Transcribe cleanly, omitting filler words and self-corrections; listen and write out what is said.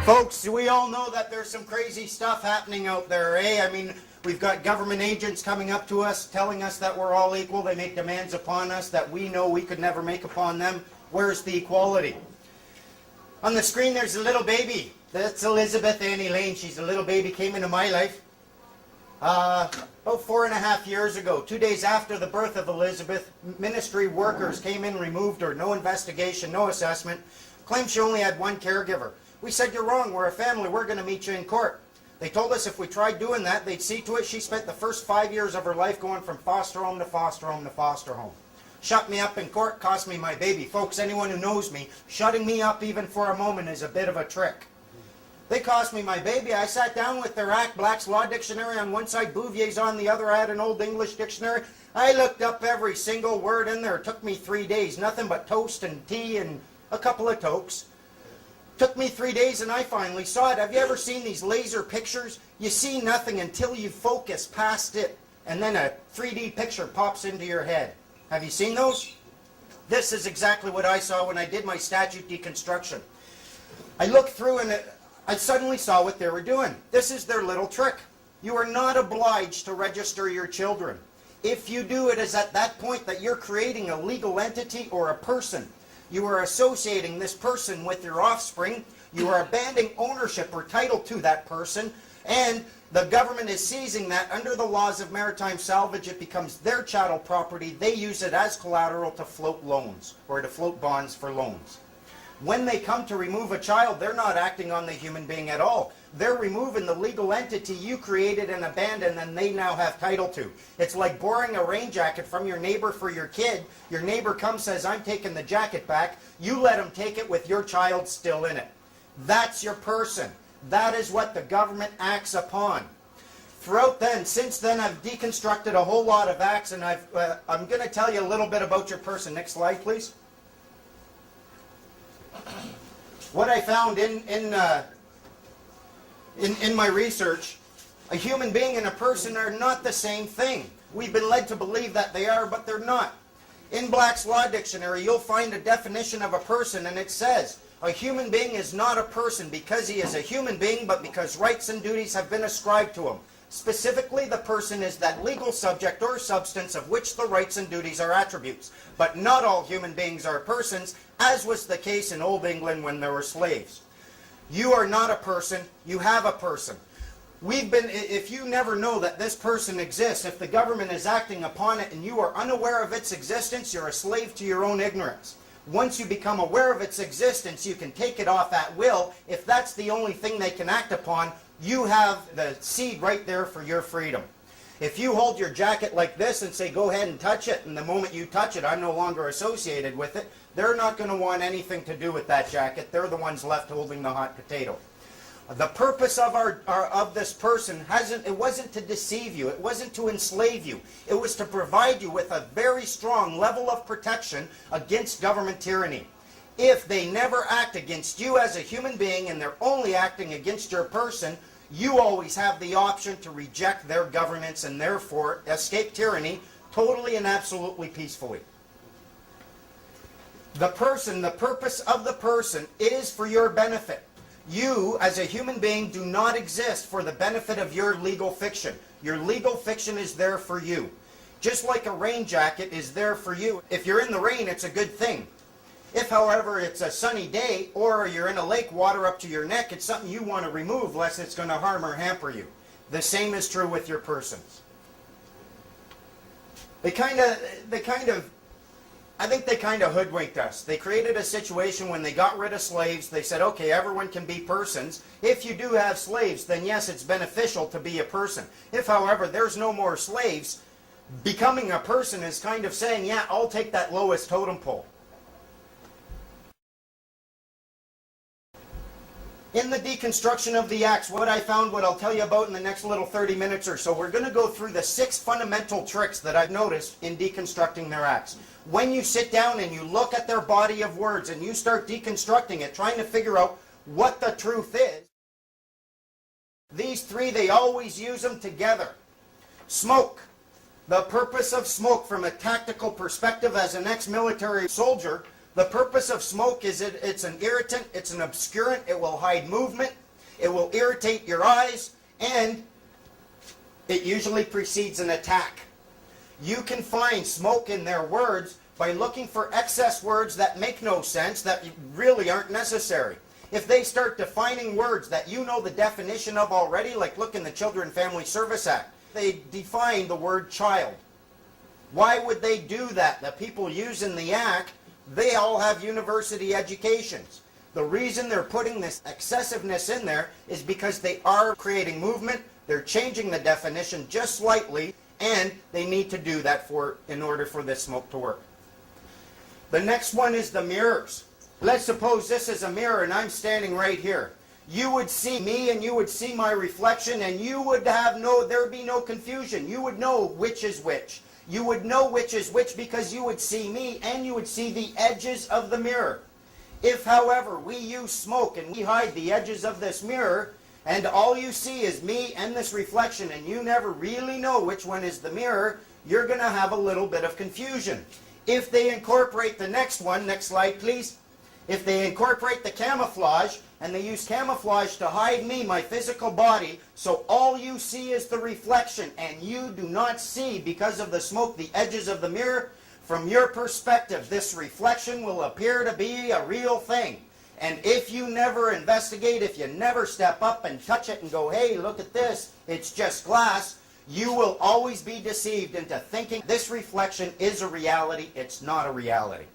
Folks, we all know that there's some crazy stuff happening out there, eh? I mean, we've got government agents coming up to us, telling us that we're all equal. They make demands upon us that we know we could never make upon them. Where's the equality? On the screen, there's a little baby. That's Elizabeth Annie Lane. She's a little baby, came into my life about 4.5 years ago. 2 days after the birth of Elizabeth, ministry workers came in, removed her. No investigation, no assessment. Claimed she only had one caregiver. We said, you're wrong, we're a family, we're going to meet you in court. They told us if we tried doing that, they'd see to it. She spent the first 5 years of her life going from foster home to foster home to foster home. Shut me up in court, cost me my baby. Folks, anyone who knows me, shutting me up even for a moment is a bit of a trick. They cost me my baby. I sat down with their Act Black's Law Dictionary on one side, Bouvier's on the other. I had an Old English dictionary. I looked up every single word in there. It took me 3 days, nothing but toast and tea and a couple of tokes. Took me 3 days and I finally saw it. Have you ever seen these laser pictures? You see nothing until you focus past it and then a 3D picture pops into your head. Have you seen those? This is exactly what I saw when I did my statute deconstruction. I looked through and I suddenly saw what they were doing. This is their little trick. You are not obliged to register your children. If you do, it is at that point that you're creating a legal entity or a person. You are associating this person with your offspring. You are abandoning ownership or title to that person, and the government is seizing that. Under the laws of maritime salvage, it becomes their chattel property. They use it as collateral to float loans or to float bonds for loans. When they come to remove a child, they're not acting on the human being at all. They're removing the legal entity you created and abandoned and they now have title to. It's like borrowing a rain jacket from your neighbor for your kid. Your neighbor comes, says, I'm taking the jacket back. You let him take it with your child still in it. That's your person. That is what the government acts upon. Since then, I've deconstructed a whole lot of acts, and I'm going to tell you a little bit about your person. Next slide, please. What I found in my research, a human being and a person are not the same thing. We've been led to believe that they are, but they're not. In Black's Law Dictionary, you'll find a definition of a person, and it says, A human being is not a person because he is a human being, but because rights and duties have been ascribed to him. Specifically, the person is that legal subject or substance of which the rights and duties are attributes. But not all human beings are persons, as was the case in Old England when there were slaves. You are not a person, you have a person. If you never know that this person exists, if the government is acting upon it and you are unaware of its existence, you're a slave to your own ignorance. Once you become aware of its existence, you can take it off at will. If that's the only thing they can act upon, you have the seed right there for your freedom. If you hold your jacket like this and say, go ahead and touch it, and the moment you touch it, I'm no longer associated with it, they're not going to want anything to do with that jacket. They're the ones left holding the hot potato. The purpose of this person it wasn't to deceive you. It wasn't to enslave you. It was to provide you with a very strong level of protection against government tyranny. If they never act against you as a human being and they're only acting against your person, you always have the option to reject their governance and therefore escape tyranny totally and absolutely peacefully. The purpose of the person is for your benefit. You, as a human being, do not exist for the benefit of your legal fiction. Your legal fiction is there for you. Just like a rain jacket is there for you. If you're in the rain, it's a good thing. If, however, it's a sunny day or you're in a lake, water up to your neck, it's something you want to remove lest it's going to harm or hamper you. The same is true with your persons. I think they kind of hoodwinked us. They created a situation when they got rid of slaves. They said, okay, everyone can be persons. If you do have slaves, then yes, it's beneficial to be a person. If, however, there's no more slaves, becoming a person is kind of saying, yeah, I'll take that lowest totem pole. In the deconstruction of the acts, what I found, what I'll tell you about in the next little 30 minutes or so, we're going to go through the 6 fundamental tricks that I've noticed in deconstructing their acts. When you sit down and you look at their body of words and you start deconstructing it, trying to figure out what the truth is, these 3, they always use them together. Smoke. The purpose of smoke from a tactical perspective as an ex-military soldier, the purpose of smoke is it's an irritant, it's an obscurant, it will hide movement, it will irritate your eyes, and it usually precedes an attack. You can find smoke in their words by looking for excess words that make no sense, that really aren't necessary. If they start defining words that you know the definition of already, like look in the Children and Family Service Act, they define the word child. Why would they do that? The people using the act, they all have university educations. The reason they're putting this excessiveness in there is because they are creating movement, they're changing the definition just slightly, and they need to do that in order for this smoke to work. The next one is the mirrors. Let's suppose this is a mirror and I'm standing right here. You would see me and you would see my reflection and you would there would be no confusion. You would know which is which. You would know which is which because you would see me and you would see the edges of the mirror. If, however, we use smoke and we hide the edges of this mirror and all you see is me and this reflection and you never really know which one is the mirror, you're going to have a little bit of confusion. If they incorporate the next one, next slide please. If they incorporate the camouflage and they use camouflage to hide me, my physical body, so all you see is the reflection and you do not see, because of the smoke, the edges of the mirror, from your perspective, this reflection will appear to be a real thing. And if you never investigate, if you never step up and touch it and go, hey, look at this, it's just glass, you will always be deceived into thinking this reflection is a reality. It's not a reality.